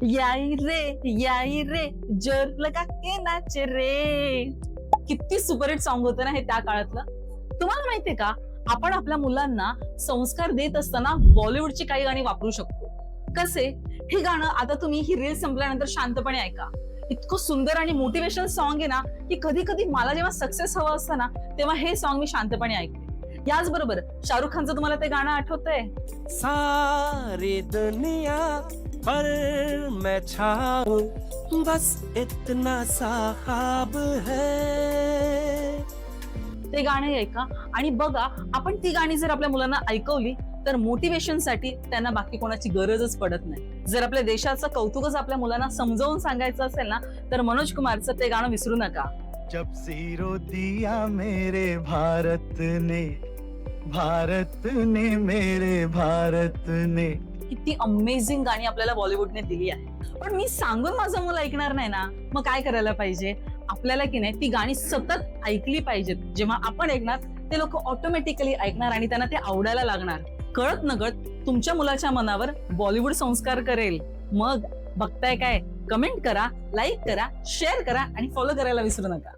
याई रे जोर लगा के नाच रे. किती सुपरहिट सॉन्ग होतं ना हे त्या काळातलं. तुम्हाला माहितीये का, आपण आपल्या मुलांना संस्कार देत असताना बॉलिवूडची काही गाणी वापरू शकतो. कसे? हे गाणं आता तुम्ही ही रील संपल्यानंतर शांतपणे ऐका. इतकं सुंदर आणि मोटिवेशनल सॉन्ग आहे ना, की कधी कधी मला जेव्हा सक्सेस हवं असतं ना, तेव्हा हे सॉन्ग मी शांतपणे ऐकते. याचबरोबर शाहरुख खानचं तुम्हाला ते गाणं आठवतंय? सारी दुनिया पर मैं छाऊं बस इतना सा ख्वाब है. ते गाणं ऐका आणि बघा, आपण ती गाणी जर आपल्या मुलांना ऐकवली तर मोटिवेशनसाठी त्यांना बाकी कोणाची गरजच पडत नाही. जर आपल्या देशाचं कौतुकच आपल्या मुलांना समजावून सांगायचं असेल ना, तर मनोज कुमारचं ते गाणं विसरू नका. जब जीरो दिया मेरे भारत ने मेरे भारत ने. किती अमेझिंग गाणी आपल्याला बॉलिवूडने दिली आहे. पण मी सांगून माझं मुलं ऐकणार नाही ना, मग काय करायला पाहिजे? आपल्याला की नाही ती गाणी सतत ऐकली पाहिजेत. जेव्हा आपण ऐकणार ते लोक ऑटोमॅटिकली ऐकणार आणि त्यांना ते आवडायला लागणार. कळत नकळत तुमच्या मुलाच्या मनावर बॉलिवूड संस्कार करेल. मग बघताय काय? कमेंट करा, लाईक करा, शेअर करा आणि फॉलो करायला विसरू नका.